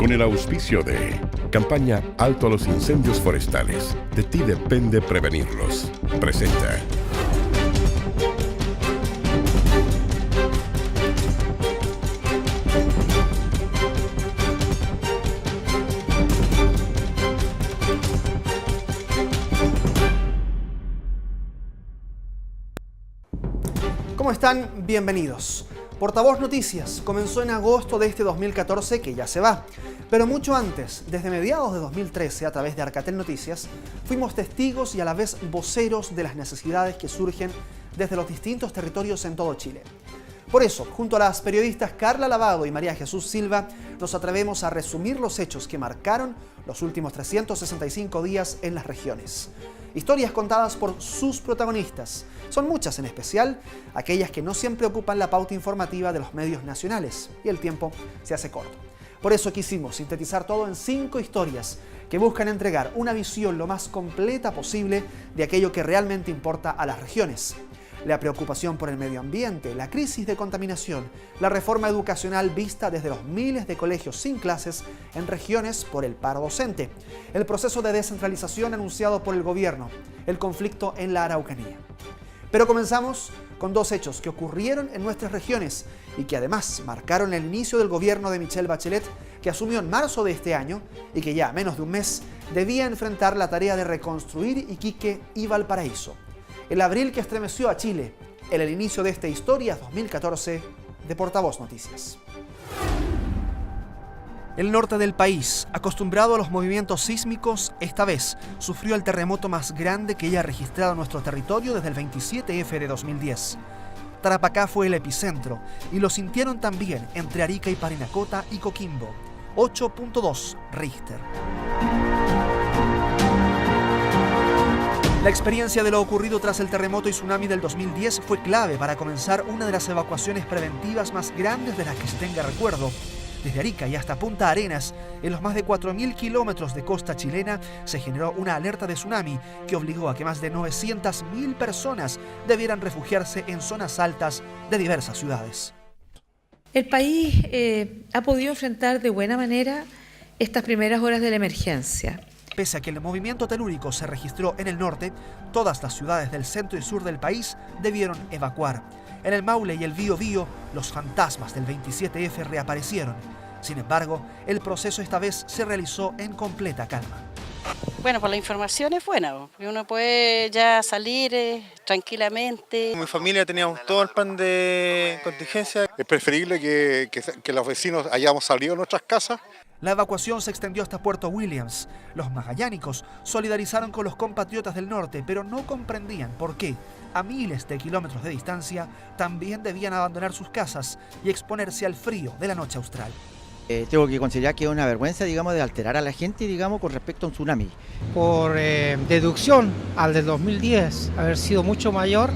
con el auspicio de Campaña Alto a los Incendios Forestales. De ti depende prevenirlos. Presenta. ¿Cómo están? Bienvenidos. Portavoz Noticias comenzó en agosto de este 2014, que ya se va. Pero mucho antes, desde mediados de 2013, a través de Arcatel Noticias, fuimos testigos y a la vez voceros de las necesidades que surgen desde los distintos territorios en todo Chile. Por eso, junto a las periodistas Carla Lavado y María Jesús Silva, nos atrevemos a resumir los hechos que marcaron los últimos 365 días en las regiones. Historias contadas por sus protagonistas. Son muchas, en especial aquellas que no siempre ocupan la pauta informativa de los medios nacionales, y el tiempo se hace corto. Por eso quisimos sintetizar todo en 5 historias que buscan entregar una visión lo más completa posible de aquello que realmente importa a las regiones. La preocupación por el medio ambiente, la crisis de contaminación, la reforma educacional vista desde los miles de colegios sin clases en regiones por el paro docente, el proceso de descentralización anunciado por el gobierno, el conflicto en la Araucanía. Pero comenzamos con 2 hechos que ocurrieron en nuestras regiones y que además marcaron el inicio del gobierno de Michelle Bachelet, que asumió en marzo de este año y que ya a menos de un mes debía enfrentar la tarea de reconstruir Iquique y Valparaíso. El abril que estremeció a Chile, en el inicio de esta historia 2014 de Portavoz Noticias. El norte del país, acostumbrado a los movimientos sísmicos, esta vez sufrió el terremoto más grande que haya registrado nuestro territorio desde el 27F de 2010. Tarapacá fue el epicentro y lo sintieron también entre Arica y Parinacota y Coquimbo. 8.2 Richter. La experiencia de lo ocurrido tras el terremoto y tsunami del 2010 fue clave para comenzar una de las evacuaciones preventivas más grandes de las que se tenga recuerdo. Desde Arica y hasta Punta Arenas, en los más de 4.000 kilómetros de costa chilena, se generó una alerta de tsunami que obligó a que más de 900.000 personas debieran refugiarse en zonas altas de diversas ciudades. El país ha podido enfrentar de buena manera estas primeras horas de la emergencia. Pese a que el movimiento telúrico se registró en el norte, todas las ciudades del centro y sur del país debieron evacuar. En el Maule y el Biobío, los fantasmas del 27F reaparecieron. Sin embargo, el proceso esta vez se realizó en completa calma. Bueno, pues la información es buena, porque uno puede ya salir tranquilamente. Mi familia teníamos todo el plan de contingencia. Es preferible que los vecinos hayamos salido de nuestras casas. La evacuación se extendió hasta Puerto Williams. Los magallánicos solidarizaron con los compatriotas del norte, pero no comprendían por qué, a miles de kilómetros de distancia, también debían abandonar sus casas y exponerse al frío de la noche austral. Tengo que considerar que es una vergüenza, digamos, de alterar a la gente, digamos, con respecto a un tsunami. Por deducción al del 2010 haber sido mucho mayor,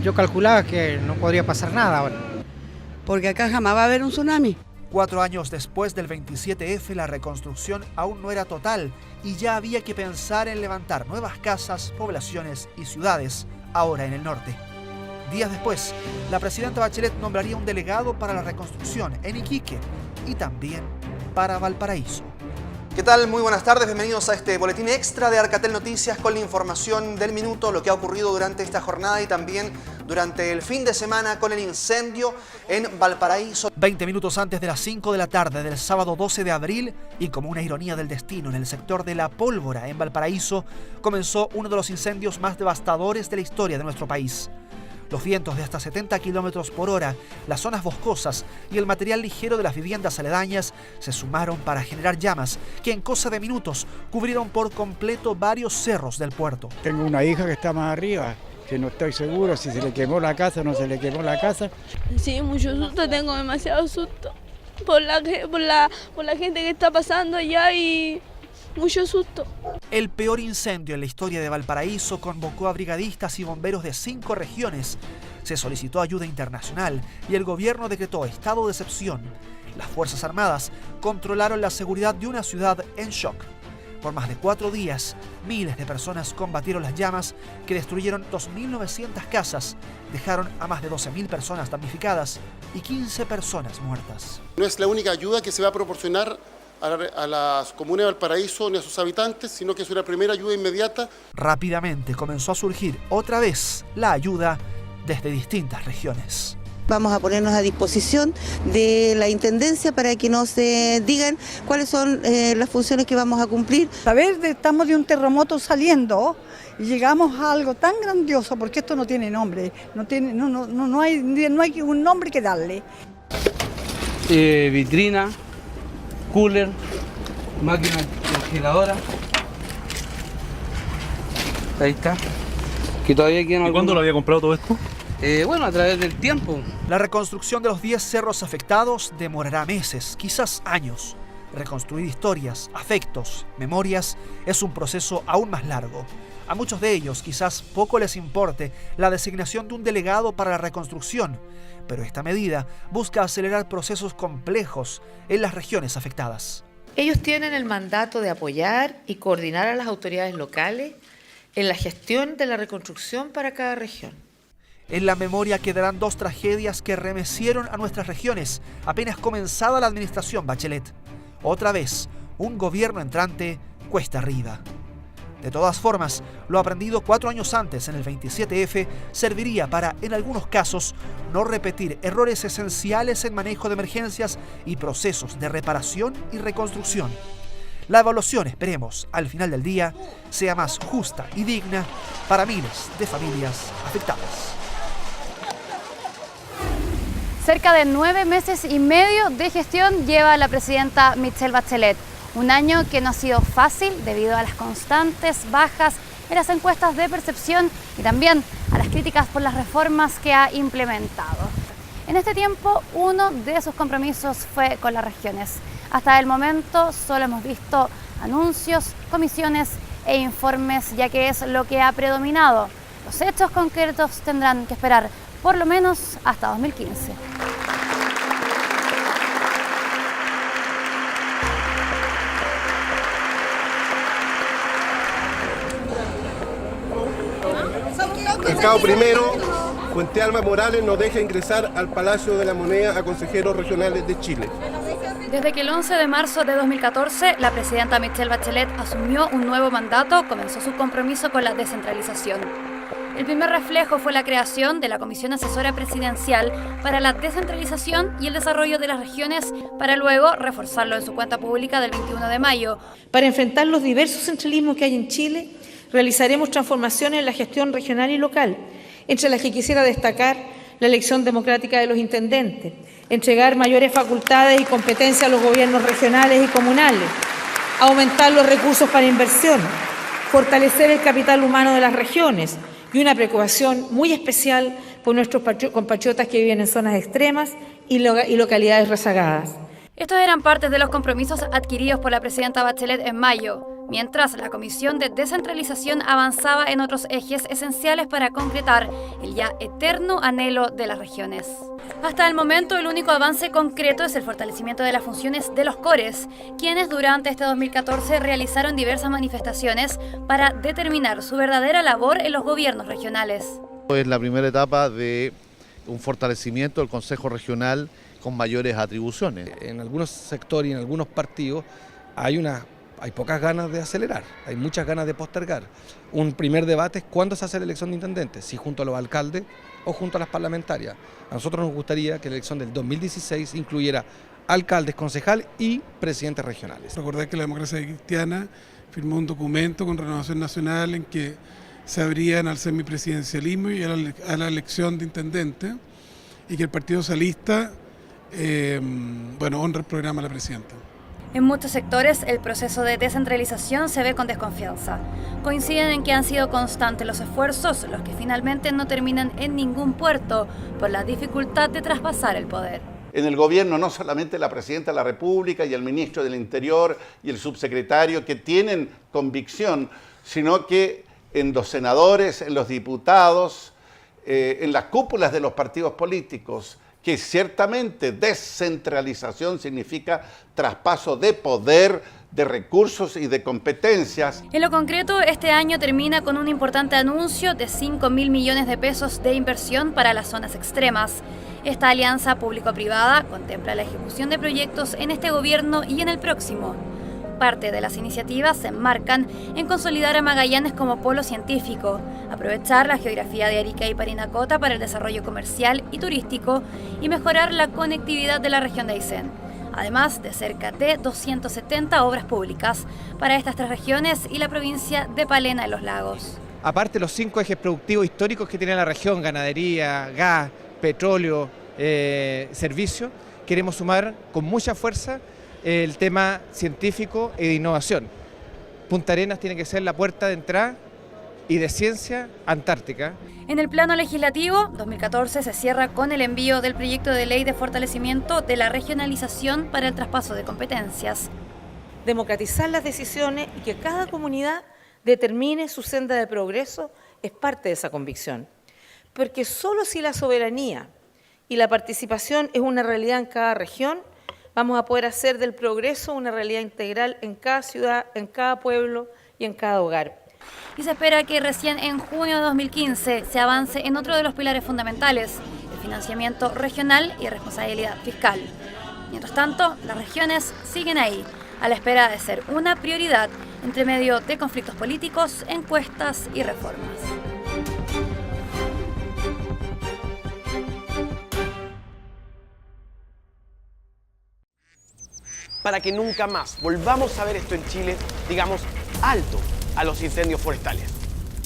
yo calculaba que no podría pasar nada ahora. Porque acá jamás va a haber un tsunami. 4 años después del 27F, la reconstrucción aún no era total y ya había que pensar en levantar nuevas casas, poblaciones y ciudades, ahora en el norte. Días después, la presidenta Bachelet nombraría un delegado para la reconstrucción en Iquique y también para Valparaíso. ¿Qué tal? Muy buenas tardes, bienvenidos a este boletín extra de Arcatel Noticias con la información del minuto, lo que ha ocurrido durante esta jornada y también durante el fin de semana con el incendio en Valparaíso. 20 minutos antes de las 5 de la tarde del sábado 12 de abril y como una ironía del destino en el sector de La Pólvora en Valparaíso, comenzó uno de los incendios más devastadores de la historia de nuestro país. Los vientos de hasta 70 kilómetros por hora, las zonas boscosas y el material ligero de las viviendas aledañas se sumaron para generar llamas que en cosa de minutos cubrieron por completo varios cerros del puerto. Tengo una hija que está más arriba, que no estoy seguro si se le quemó la casa o no se le quemó la casa. Sí, mucho susto, tengo demasiado susto por la gente que está pasando allá y mucho susto. El peor incendio en la historia de Valparaíso convocó a brigadistas y bomberos de 5 regiones. Se solicitó ayuda internacional y el gobierno decretó estado de excepción. Las Fuerzas Armadas controlaron la seguridad de una ciudad en shock. Por más de 4 días, miles de personas combatieron las llamas que destruyeron 2.900 casas, dejaron a más de 12.000 personas damnificadas y 15 personas muertas. No es la única ayuda que se va a proporcionar a las comunas de Valparaíso ni a sus habitantes, sino que es una primera ayuda inmediata. Rápidamente comenzó a surgir otra vez la ayuda desde distintas regiones. Vamos a ponernos a disposición de la Intendencia para que nos digan cuáles son las funciones que vamos a cumplir. Estamos de un terremoto saliendo y llegamos a algo tan grandioso, porque esto no tiene nombre, no hay un nombre que darle. Vitrina, cooler, máquina congeladora. Ahí está. Que todavía quedan. ¿Y cuándo lo había comprado todo esto? A través del tiempo. La reconstrucción de los 10 cerros afectados demorará meses, quizás años. Reconstruir historias, afectos, memorias es un proceso aún más largo. A muchos de ellos quizás poco les importe la designación de un delegado para la reconstrucción, pero esta medida busca acelerar procesos complejos en las regiones afectadas. Ellos tienen el mandato de apoyar y coordinar a las autoridades locales en la gestión de la reconstrucción para cada región. En la memoria quedarán 2 tragedias que remecieron a nuestras regiones apenas comenzada la administración Bachelet. Otra vez, un gobierno entrante cuesta arriba. De todas formas, lo aprendido 4 años antes en el 27F serviría para, en algunos casos, no repetir errores esenciales en manejo de emergencias y procesos de reparación y reconstrucción. La evaluación, esperemos, al final del día, sea más justa y digna para miles de familias afectadas. Cerca de 9 meses y medio de gestión lleva la presidenta Michelle Bachelet. Un año que no ha sido fácil debido a las constantes bajas en las encuestas de percepción y también a las críticas por las reformas que ha implementado. En este tiempo, uno de sus compromisos fue con las regiones. Hasta el momento solo hemos visto anuncios, comisiones e informes, ya que es lo que ha predominado. Los hechos concretos tendrán que esperar por lo menos hasta 2015. Mercado Primero, Fuente Alba Morales no deja ingresar al Palacio de la Moneda a consejeros regionales de Chile. Desde que el 11 de marzo de 2014 la presidenta Michelle Bachelet asumió un nuevo mandato, comenzó su compromiso con la descentralización. El primer reflejo fue la creación de la Comisión Asesora Presidencial para la Descentralización y el Desarrollo de las Regiones, para luego reforzarlo en su cuenta pública del 21 de mayo. Para enfrentar los diversos centralismos que hay en Chile, realizaremos transformaciones en la gestión regional y local, entre las que quisiera destacar la elección democrática de los intendentes, entregar mayores facultades y competencias a los gobiernos regionales y comunales, aumentar los recursos para inversión, fortalecer el capital humano de las regiones y una preocupación muy especial por nuestros compatriotas que viven en zonas extremas y localidades rezagadas. Estos eran partes de los compromisos adquiridos por la presidenta Bachelet en mayo, mientras la Comisión de Descentralización avanzaba en otros ejes esenciales para concretar el ya eterno anhelo de las regiones. Hasta el momento, el único avance concreto es el fortalecimiento de las funciones de los CORES, quienes durante este 2014 realizaron diversas manifestaciones para determinar su verdadera labor en los gobiernos regionales. Es la primera etapa de un fortalecimiento del Consejo Regional con mayores atribuciones. En algunos sectores y en algunos partidos hay pocas ganas de acelerar, hay muchas ganas de postergar. Un primer debate es cuándo se hace la elección de intendentes, si junto a los alcaldes o junto a las parlamentarias. A nosotros nos gustaría que la elección del 2016 incluyera alcaldes, concejales y presidentes regionales. Recordar que la Democracia Cristiana firmó un documento con Renovación Nacional en que se abrían al semipresidencialismo y a la elección de intendentes, y que el Partido Socialista honra el programa de la presidenta. En muchos sectores el proceso de descentralización se ve con desconfianza. Coinciden en que han sido constantes los esfuerzos, los que finalmente no terminan en ningún puerto por la dificultad de traspasar el poder. En el gobierno no solamente la presidenta de la República y el ministro del Interior y el subsecretario que tienen convicción, sino que en los senadores, en los diputados, en las cúpulas de los partidos políticos, que ciertamente descentralización significa traspaso de poder, de recursos y de competencias. En lo concreto, este año termina con un importante anuncio de 5.000 millones de pesos de inversión para las zonas extremas. Esta alianza público-privada contempla la ejecución de proyectos en este gobierno y en el próximo. Parte de las iniciativas se enmarcan en consolidar a Magallanes como polo científico, aprovechar la geografía de Arica y Parinacota para el desarrollo comercial y turístico y mejorar la conectividad de la región de Aysén, además de cerca de 270 obras públicas para estas tres regiones y la provincia de Palena de los Lagos. Aparte de los 5 ejes productivos históricos que tiene la región, ganadería, gas, petróleo, servicio, queremos sumar con mucha fuerza el tema científico y de innovación. Punta Arenas tiene que ser la puerta de entrada y de ciencia antártica. En el plano legislativo, 2014 se cierra con el envío del proyecto de ley de fortalecimiento de la regionalización para el traspaso de competencias. Democratizar las decisiones y que cada comunidad determine su senda de progreso es parte de esa convicción. Porque solo si la soberanía y la participación es una realidad en cada región, vamos a poder hacer del progreso una realidad integral en cada ciudad, en cada pueblo y en cada hogar. Y se espera que recién en junio de 2015 se avance en otro de los pilares fundamentales, el financiamiento regional y responsabilidad fiscal. Mientras tanto, las regiones siguen ahí, a la espera de ser una prioridad entre medio de conflictos políticos, encuestas y reformas. Para que nunca más volvamos a ver esto en Chile, digamos alto a los incendios forestales.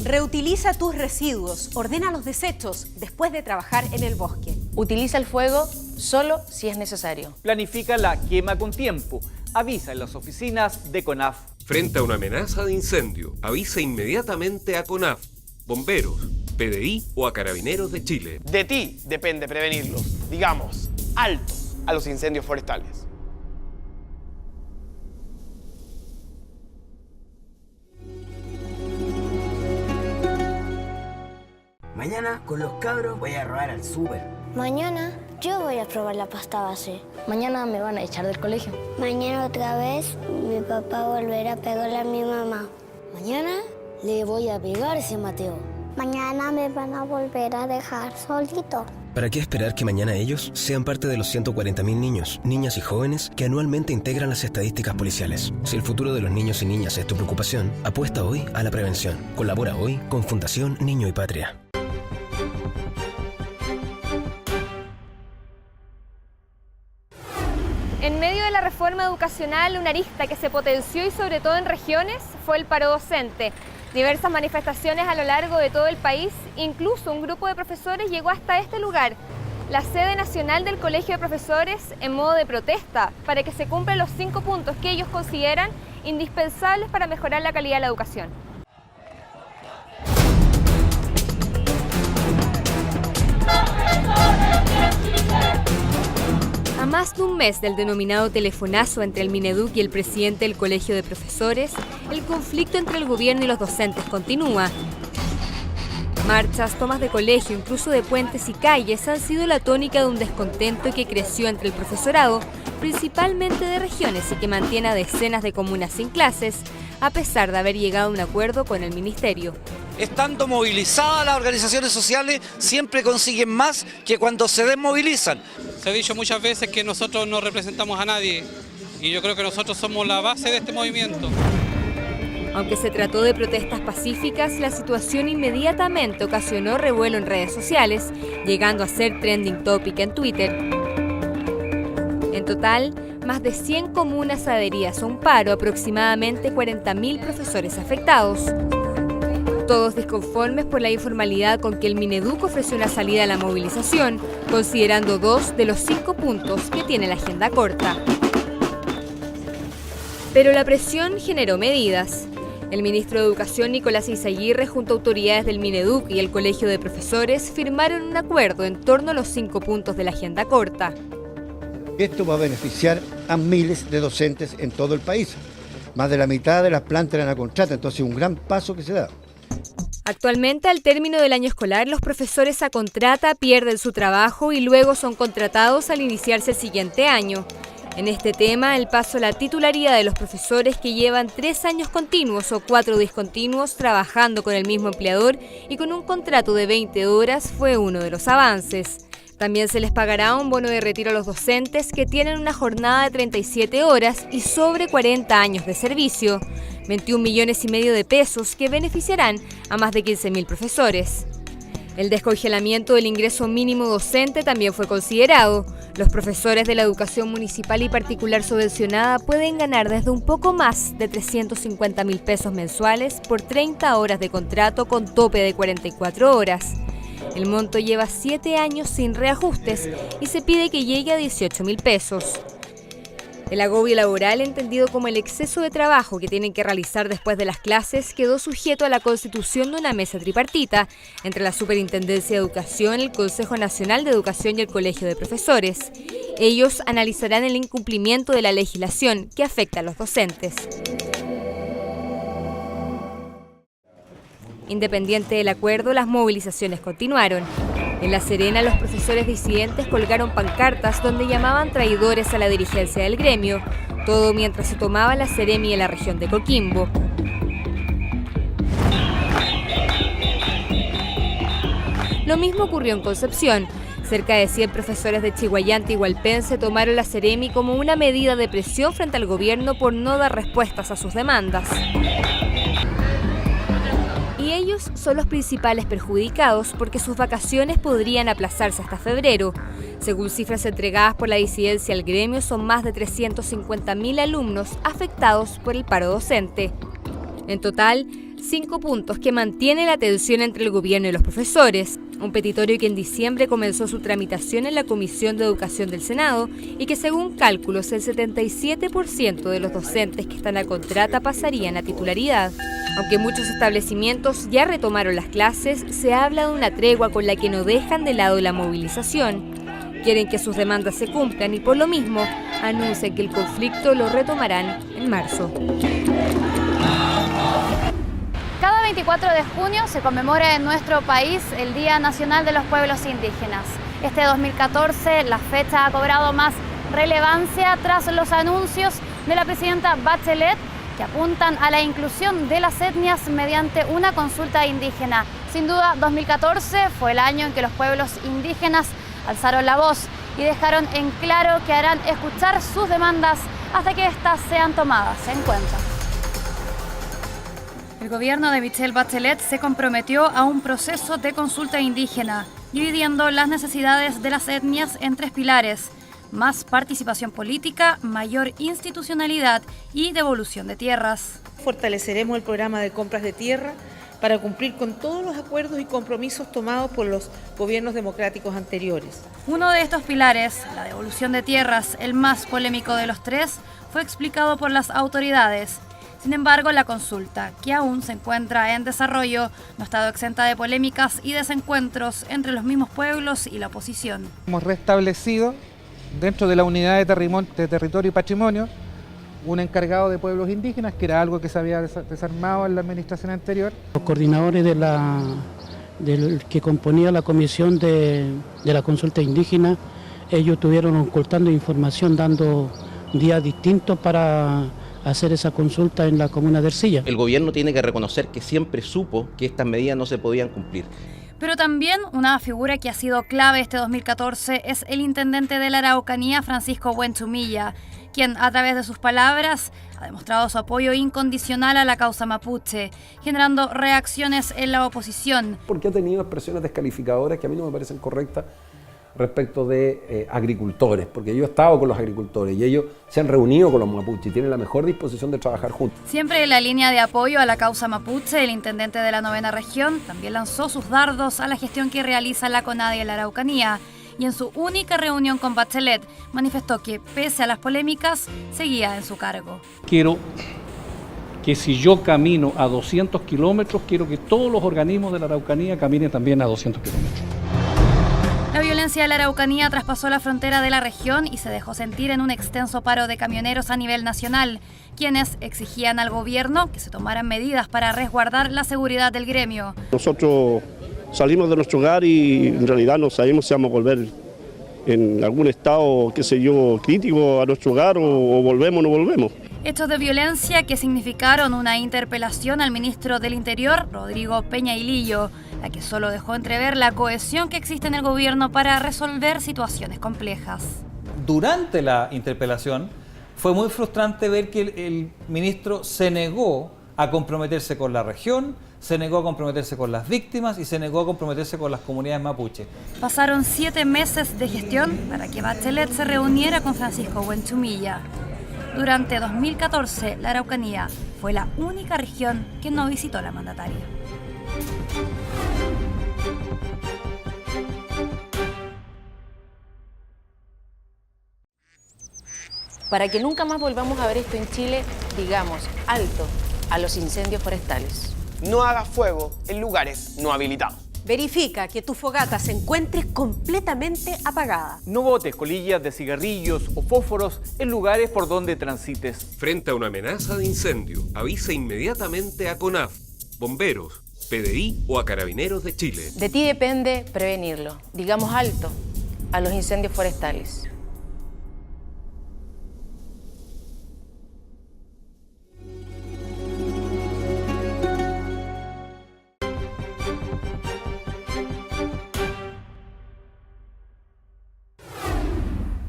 Reutiliza tus residuos, ordena los desechos después de trabajar en el bosque. Utiliza el fuego solo si es necesario. Planifica la quema con tiempo. Avisa en las oficinas de CONAF. Frente a una amenaza de incendio, avisa inmediatamente a CONAF, bomberos, PDI o a Carabineros de Chile. De ti depende prevenirlos. Digamos alto a los incendios forestales. Mañana con los cabros voy a robar al súper. Mañana yo voy a probar la pasta base. Mañana me van a echar del colegio. Mañana otra vez mi papá volverá a pegarle a mi mamá. Mañana le voy a pegar a ese Mateo. Mañana me van a volver a dejar solito. ¿Para qué esperar que mañana ellos sean parte de los 140.000 niños, niñas y jóvenes que anualmente integran las estadísticas policiales? Si el futuro de los niños y niñas es tu preocupación, apuesta hoy a la prevención. Colabora hoy con Fundación Niño y Patria. En medio de la reforma educacional, una arista que se potenció y sobre todo en regiones fue el paro docente. Diversas manifestaciones a lo largo de todo el país, incluso un grupo de profesores llegó hasta este lugar, la sede nacional del Colegio de Profesores, en modo de protesta, para que se cumplan los 5 puntos que ellos consideran indispensables para mejorar la calidad de la educación. A más de un mes del denominado telefonazo entre el Mineduc y el presidente del Colegio de Profesores, el conflicto entre el gobierno y los docentes continúa. Marchas, tomas de colegio, incluso de puentes y calles han sido la tónica de un descontento que creció entre el profesorado, principalmente de regiones y que mantiene a decenas de comunas sin clases, a pesar de haber llegado a un acuerdo con el ministerio. Estando movilizadas las organizaciones sociales, siempre consiguen más que cuando se desmovilizan. Se ha dicho muchas veces que nosotros no representamos a nadie y yo creo que nosotros somos la base de este movimiento. Aunque se trató de protestas pacíficas, la situación inmediatamente ocasionó revuelo en redes sociales, llegando a ser trending topic en Twitter. En total, más de 100 comunas adheridas a un paro, aproximadamente 40.000 profesores afectados. Todos disconformes por la informalidad con que el Mineduc ofreció una salida a la movilización, considerando 2 de los 5 puntos que tiene la agenda corta. Pero la presión generó medidas. El ministro de Educación, Nicolás Izaguirre, junto a autoridades del Mineduc y el Colegio de Profesores, firmaron un acuerdo en torno a los 5 puntos de la agenda corta. Esto va a beneficiar a miles de docentes en todo el país. Más de la mitad de las plantas eran a contrato, entonces un gran paso que se da. Actualmente, al término del año escolar, los profesores a contrata pierden su trabajo y luego son contratados al iniciarse el siguiente año. En este tema, el paso a la titularidad de los profesores que llevan 3 años continuos o 4 discontinuos trabajando con el mismo empleador y con un contrato de 20 horas fue uno de los avances. También se les pagará un bono de retiro a los docentes que tienen una jornada de 37 horas y sobre 40 años de servicio, 21,5 millones de pesos que beneficiarán a más de 15.000 profesores. El descongelamiento del ingreso mínimo docente también fue considerado. Los profesores de la educación municipal y particular subvencionada pueden ganar desde un poco más de 350.000 pesos mensuales por 30 horas de contrato con tope de 44 horas. El monto lleva 7 años sin reajustes y se pide que llegue a 18.000 pesos. El agobio laboral, entendido como el exceso de trabajo que tienen que realizar después de las clases, quedó sujeto a la constitución de una mesa tripartita entre la Superintendencia de Educación, el Consejo Nacional de Educación y el Colegio de Profesores. Ellos analizarán el incumplimiento de la legislación que afecta a los docentes. Independiente del acuerdo, las movilizaciones continuaron. En La Serena, los profesores disidentes colgaron pancartas donde llamaban traidores a la dirigencia del gremio, todo mientras se tomaba la Seremi en la región de Coquimbo. Lo mismo ocurrió en Concepción. Cerca de 100 profesores de Chiguayante y Hualpén tomaron la Seremi como una medida de presión frente al gobierno por no dar respuestas a sus demandas. Y ellos son los principales perjudicados porque sus vacaciones podrían aplazarse hasta febrero. Según cifras entregadas por la disidencia al gremio, son más de 350.000 alumnos afectados por el paro docente. En total, 5 puntos que mantienen la tensión entre el gobierno y los profesores. Un petitorio que en diciembre comenzó su tramitación en la Comisión de Educación del Senado y que, según cálculos, el 77% de los docentes que están a contrata pasarían a titularidad. Aunque muchos establecimientos ya retomaron las clases, se habla de una tregua con la que no dejan de lado la movilización. Quieren que sus demandas se cumplan y por lo mismo anuncian que el conflicto lo retomarán en marzo. Cada 24 de junio se conmemora en nuestro país el Día Nacional de los Pueblos Indígenas. Este 2014 la fecha ha cobrado más relevancia tras los anuncios de la presidenta Bachelet que apuntan a la inclusión de las etnias mediante una consulta indígena. Sin duda, 2014 fue el año en que los pueblos indígenas alzaron la voz y dejaron en claro que harán escuchar sus demandas hasta que éstas sean tomadas en cuenta. El gobierno de Michelle Bachelet se comprometió a un proceso de consulta indígena, dividiendo las necesidades de las etnias en 3 pilares: más participación política, mayor institucionalidad y devolución de tierras. Fortaleceremos el programa de compras de tierra para cumplir con todos los acuerdos y compromisos tomados por los gobiernos democráticos anteriores. Uno de estos pilares, la devolución de tierras, el más polémico de los 3, fue explicado por las autoridades. Sin embargo, la consulta, que aún se encuentra en desarrollo, no ha estado exenta de polémicas y desencuentros entre los mismos pueblos y la oposición. Hemos restablecido dentro de la unidad de territorio y patrimonio un encargado de pueblos indígenas, que era algo que se había desarmado en la administración anterior. Los coordinadores que componía la comisión de la consulta indígena, ellos estuvieron ocultando información, dando días distintos para hacer esa consulta en la comuna de Ercilla. El gobierno tiene que reconocer que siempre supo que estas medidas no se podían cumplir. Pero también una figura que ha sido clave este 2014 es el intendente de la Araucanía, Francisco Buenchumilla, quien a través de sus palabras ha demostrado su apoyo incondicional a la causa mapuche, generando reacciones en la oposición. Porque ha tenido expresiones descalificadoras que a mí no me parecen correctas respecto de agricultores, porque yo he estado con los agricultores y ellos se han reunido con los mapuches y tienen la mejor disposición de trabajar juntos. Siempre en la línea de apoyo a la causa mapuche, el intendente de la 9ª región también lanzó sus dardos a la gestión que realiza la CONADI en la Araucanía y en su única reunión con Bachelet manifestó que, pese a las polémicas, seguía en su cargo. Quiero que si yo camino a 200 kilómetros, quiero que todos los organismos de la Araucanía caminen también a 200 kilómetros. La violencia de la Araucanía traspasó la frontera de la región y se dejó sentir en un extenso paro de camioneros a nivel nacional, quienes exigían al gobierno que se tomaran medidas para resguardar la seguridad del gremio. Nosotros salimos de nuestro hogar y en realidad no sabemos si vamos a volver en algún estado, qué sé yo, crítico a nuestro hogar o volvemos o no volvemos. Hechos de violencia que significaron una interpelación al ministro del Interior, Rodrigo Peña Hilillo, la que solo dejó entrever la cohesión que existe en el gobierno para resolver situaciones complejas. Durante la interpelación fue muy frustrante ver que el ministro se negó a comprometerse con la región, se negó a comprometerse con las víctimas y se negó a comprometerse con las comunidades mapuche. Pasaron 7 meses de gestión para que Bachelet se reuniera con Francisco Buenchumilla. Durante 2014, la Araucanía fue la única región que no visitó a la mandataria. Para que nunca más volvamos a ver esto en Chile, digamos alto a los incendios forestales. No hagas fuego en lugares no habilitados. Verifica que tu fogata se encuentre completamente apagada. No botes colillas de cigarrillos o fósforos en lugares por donde transites. Frente a una amenaza de incendio, avisa inmediatamente a CONAF, bomberos, PDI o a Carabineros de Chile. De ti depende prevenirlo. Digamos alto a los incendios forestales.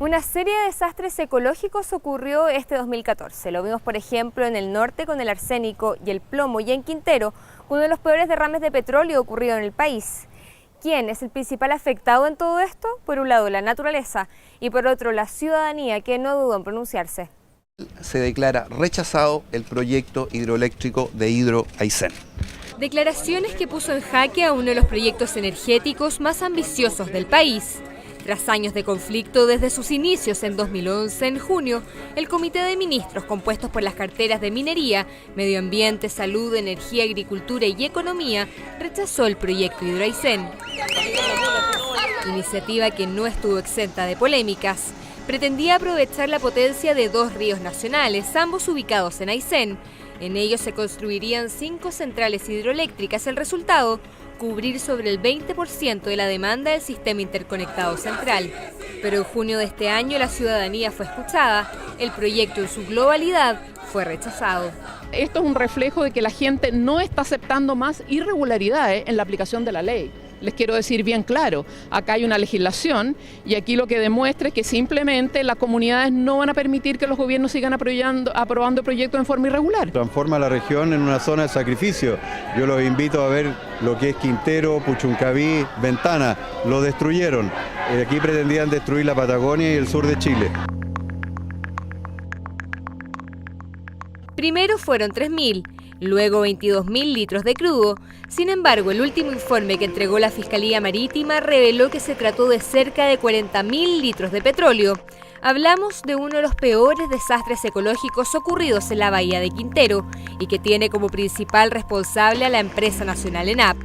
Una serie de desastres ecológicos ocurrió este 2014. Lo vimos, por ejemplo, en el norte con el arsénico y el plomo, y en Quintero, uno de los peores derrames de petróleo ocurrido en el país. ¿Quién es el principal afectado en todo esto? Por un lado, la naturaleza, y por otro, la ciudadanía, que no dudó en pronunciarse. Se declara rechazado el proyecto hidroeléctrico de Hidro Aysén. Declaraciones que puso en jaque a uno de los proyectos energéticos más ambiciosos del país. Tras años de conflicto desde sus inicios en 2011, en junio, el Comité de Ministros, compuestos por las carteras de Minería, Medio Ambiente, Salud, Energía, Agricultura y Economía, rechazó el proyecto Hidro Aysén. Iniciativa que no estuvo exenta de polémicas. Pretendía aprovechar la potencia de 2 ríos nacionales, ambos ubicados en Aysén. En ellos se construirían 5 centrales hidroeléctricas. El resultado, cubrir sobre el 20% de la demanda del sistema interconectado central. Pero en junio de este año la ciudadanía fue escuchada, el proyecto en su globalidad fue rechazado. Esto es un reflejo de que la gente no está aceptando más irregularidades en la aplicación de la ley. Les quiero decir bien claro, acá hay una legislación y aquí lo que demuestra es que simplemente las comunidades no van a permitir que los gobiernos sigan aprobando proyectos en forma irregular. Transforma la región en una zona de sacrificio. Yo los invito a ver lo que es Quintero, Puchuncaví, Ventana. Lo destruyeron. Aquí pretendían destruir la Patagonia y el sur de Chile. Primero fueron 3.000, luego 22.000 litros de crudo. Sin embargo, el último informe que entregó la Fiscalía Marítima reveló que se trató de cerca de 40.000 litros de petróleo. Hablamos de uno de los peores desastres ecológicos ocurridos en la bahía de Quintero y que tiene como principal responsable a la empresa nacional ENAP.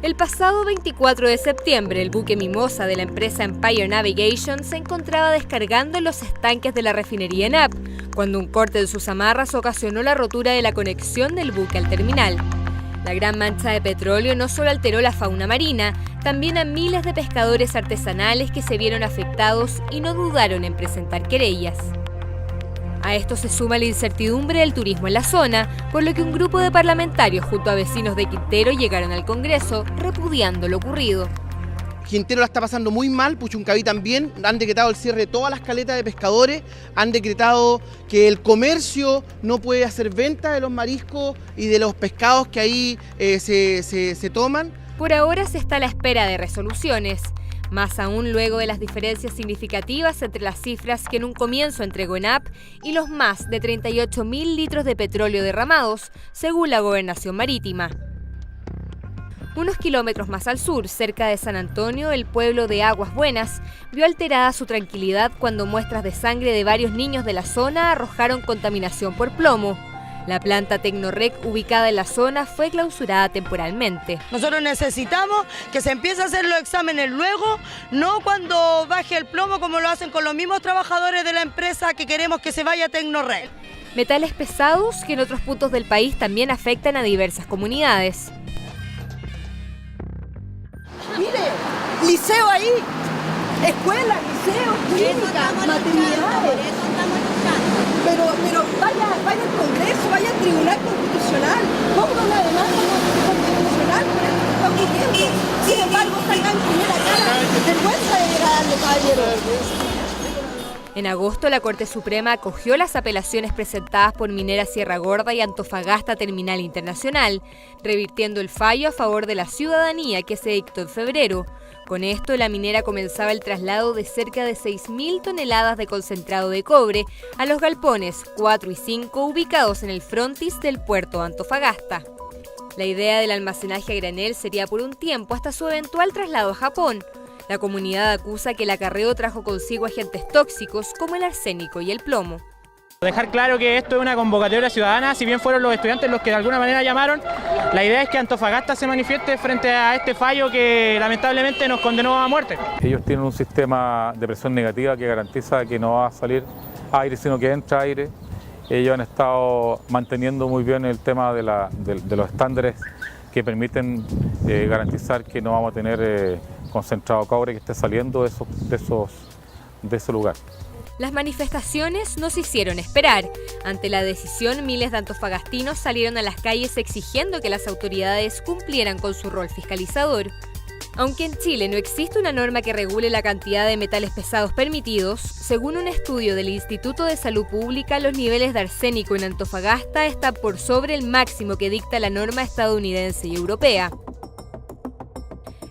El pasado 24 de septiembre, el buque Mimosa de la empresa Empire Navigation se encontraba descargando en los estanques de la refinería ENAP, cuando un corte de sus amarras ocasionó la rotura de la conexión del buque al terminal. La gran mancha de petróleo no solo alteró la fauna marina, también a miles de pescadores artesanales que se vieron afectados y no dudaron en presentar querellas. A esto se suma la incertidumbre del turismo en la zona, por lo que un grupo de parlamentarios junto a vecinos de Quintero llegaron al Congreso repudiando lo ocurrido. Quintero la está pasando muy mal, Puchuncaví también, han decretado el cierre de todas las caletas de pescadores, han decretado que el comercio no puede hacer venta de los mariscos y de los pescados que ahí se toman. Por ahora se está a la espera de resoluciones, más aún luego de las diferencias significativas entre las cifras que en un comienzo entregó ENAP y los más de 38.000 litros de petróleo derramados, según la Gobernación Marítima. Unos kilómetros más al sur, cerca de San Antonio, el pueblo de Aguas Buenas vio alterada su tranquilidad cuando muestras de sangre de varios niños de la zona arrojaron contaminación por plomo. La planta Tecnorec ubicada en la zona fue clausurada temporalmente. Nosotros necesitamos que se empiece a hacer los exámenes luego, no cuando baje el plomo como lo hacen con los mismos trabajadores de la empresa que queremos que se vaya a Tecnorec. Metales pesados que en otros puntos del país también afectan a diversas comunidades. Mire, liceo ahí, escuela, liceo, clínica, maternidades. Pero vaya al Congreso, vaya al Tribunal Constitucional, ponga una demanda constitucional por esto que está ocurriendo. En agosto, la Corte Suprema acogió las apelaciones presentadas por Minera Sierra Gorda y Antofagasta Terminal Internacional, revirtiendo el fallo a favor de la ciudadanía que se dictó en febrero. Con esto, la minera comenzaba el traslado de cerca de 6.000 toneladas de concentrado de cobre a los galpones 4 y 5 ubicados en el frontis del puerto de Antofagasta. La idea del almacenaje a granel sería por un tiempo hasta su eventual traslado a Japón. La comunidad acusa que el acarreo trajo consigo agentes tóxicos como el arsénico y el plomo. Dejar claro que esto es una convocatoria ciudadana, si bien fueron los estudiantes los que de alguna manera llamaron, la idea es que Antofagasta se manifieste frente a este fallo que lamentablemente nos condenó a muerte. Ellos tienen un sistema de presión negativa que garantiza que no va a salir aire, sino que entra aire. Ellos han estado manteniendo muy bien el tema de los estándares que permiten garantizar que no vamos a tener concentrado cobre que esté saliendo de ese lugar. Las manifestaciones no se hicieron esperar. Ante la decisión, miles de antofagastinos salieron a las calles exigiendo que las autoridades cumplieran con su rol fiscalizador. Aunque en Chile no existe una norma que regule la cantidad de metales pesados permitidos, según un estudio del Instituto de Salud Pública, los niveles de arsénico en Antofagasta están por sobre el máximo que dicta la norma estadounidense y europea.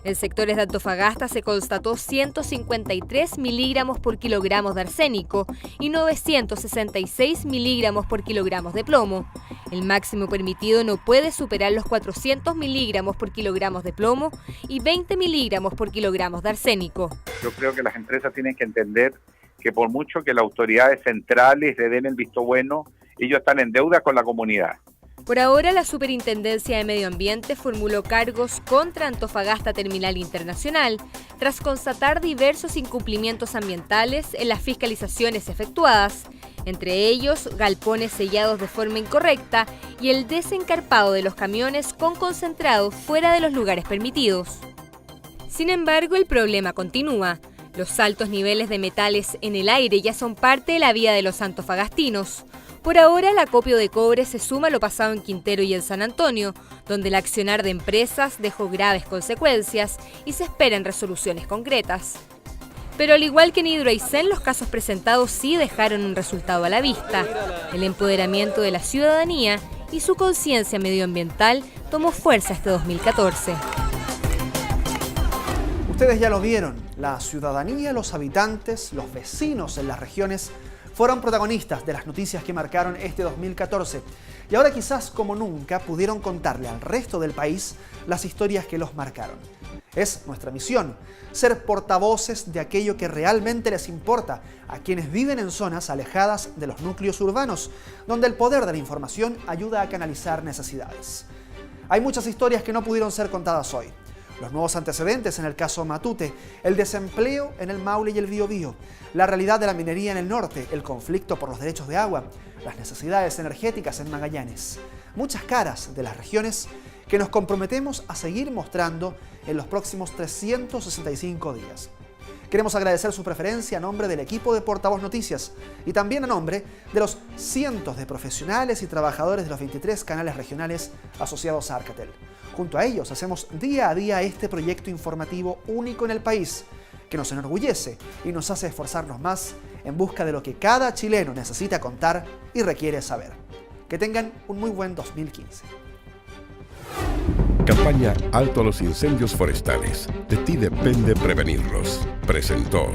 En sectores de Antofagasta se constató 153 miligramos por kilogramos de arsénico y 966 miligramos por kilogramos de plomo. El máximo permitido no puede superar los 400 miligramos por kilogramos de plomo y 20 miligramos por kilogramos de arsénico. Yo creo que las empresas tienen que entender que por mucho que las autoridades centrales le den el visto bueno, ellos están en deuda con la comunidad. Por ahora, la Superintendencia de Medio Ambiente formuló cargos contra Antofagasta Terminal Internacional tras constatar diversos incumplimientos ambientales en las fiscalizaciones efectuadas, entre ellos galpones sellados de forma incorrecta y el desencarpado de los camiones con concentrado fuera de los lugares permitidos. Sin embargo, el problema continúa. Los altos niveles de metales en el aire ya son parte de la vida de los antofagastinos. Por ahora, el acopio de cobre se suma a lo pasado en Quintero y en San Antonio, donde el accionar de empresas dejó graves consecuencias y se esperan resoluciones concretas. Pero al igual que en Hidroaicén, los casos presentados sí dejaron un resultado a la vista. El empoderamiento de la ciudadanía y su conciencia medioambiental tomó fuerza este 2014. Ustedes ya lo vieron, la ciudadanía, los habitantes, los vecinos en las regiones fueron protagonistas de las noticias que marcaron este 2014 y ahora quizás como nunca pudieron contarle al resto del país las historias que los marcaron. Es nuestra misión, ser portavoces de aquello que realmente les importa a quienes viven en zonas alejadas de los núcleos urbanos, donde el poder de la información ayuda a canalizar necesidades. Hay muchas historias que no pudieron ser contadas hoy. Los nuevos antecedentes en el caso Matute, el desempleo en el Maule y el Biobío, la realidad de la minería en el norte, el conflicto por los derechos de agua, las necesidades energéticas en Magallanes. Muchas caras de las regiones que nos comprometemos a seguir mostrando en los próximos 365 días. Queremos agradecer su preferencia a nombre del equipo de Portavoz Noticias y también a nombre de los cientos de profesionales y trabajadores de los 23 canales regionales asociados a Arcatel. Junto a ellos hacemos día a día este proyecto informativo único en el país, que nos enorgullece y nos hace esforzarnos más en busca de lo que cada chileno necesita contar y requiere saber. Que tengan un muy buen 2015. Campaña Alto a los incendios forestales. De ti depende prevenirlos. Presentó.